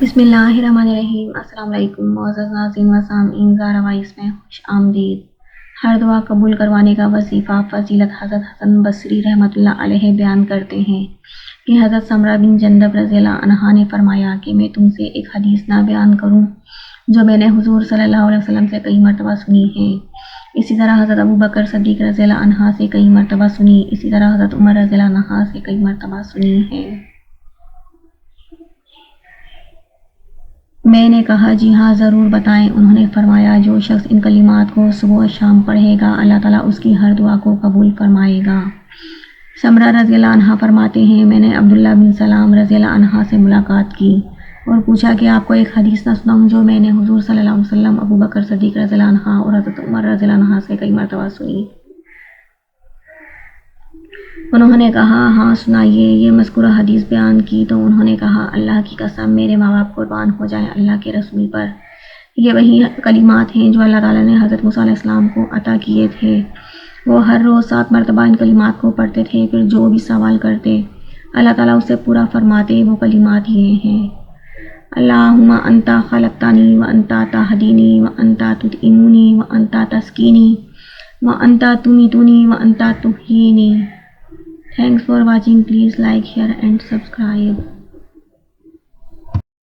بسم اللہ الرحمن الرحیم۔ السلام علیکم معزز ناظرین و سامعین، زہرا وائس میں خوش آمدید۔ ہر دعا قبول کروانے کا وظیفہ فضیلت حضرت حسن بصری رحمۃ اللہ علیہ بیان کرتے ہیں کہ حضرت سمرہ بن جندب رضی اللہ عنہا نے فرمایا کہ میں تم سے ایک حدیث نہ بیان کروں جو میں نے حضور صلی اللہ علیہ وسلم سے کئی مرتبہ سنی ہے۔ اسی طرح حضرت ابو بکر صدیق رضی اللہ عنہ سے کئی مرتبہ سنی، اسی طرح حضرت عمر رضی اللہ عنہ سے کئی مرتبہ سنی ہے۔ میں نے کہا جی ہاں ضرور بتائیں۔ انہوں نے فرمایا جو شخص ان کلمات کو صبح و شام پڑھے گا اللہ تعالیٰ اس کی ہر دعا کو قبول فرمائے گا۔ سمرہ رضی اللہ عنہ فرماتے ہیں میں نے عبداللہ بن سلام رضی اللہ عنہ سے ملاقات کی اور پوچھا کہ آپ کو ایک حدیث نہ سناؤں جو میں نے حضور صلی اللہ علیہ وسلم، ابو بکر صدیق رضی اللہ عنہ اور حضرت عمر رضی اللہ عنہ سے کئی مرتبہ سنی۔ انہوں نے کہا ہاں سنائیے۔ یہ مذکورہ حدیث بیان کی تو انہوں نے کہا اللہ کی قسم میرے ماں باپ قربان ہو جائیں اللہ کے رسول پر، یہ وہی کلمات ہیں جو اللہ تعالیٰ نے حضرت موسیٰ علیہ السلام کو عطا کیے تھے۔ وہ ہر روز 7 مرتبہ ان کلمات کو پڑھتے تھے، پھر جو بھی سوال کرتے اللہ تعالیٰ اسے پورا فرماتے۔ وہ کلمات یہ ہیں: اللہم انتا خلقتنی وانتا تہدینی وانتا تطعمنی وانتا تسقینی وانتا تمیتنی وانتا تحیینی۔ Thanks for watching. Please like, share and subscribe.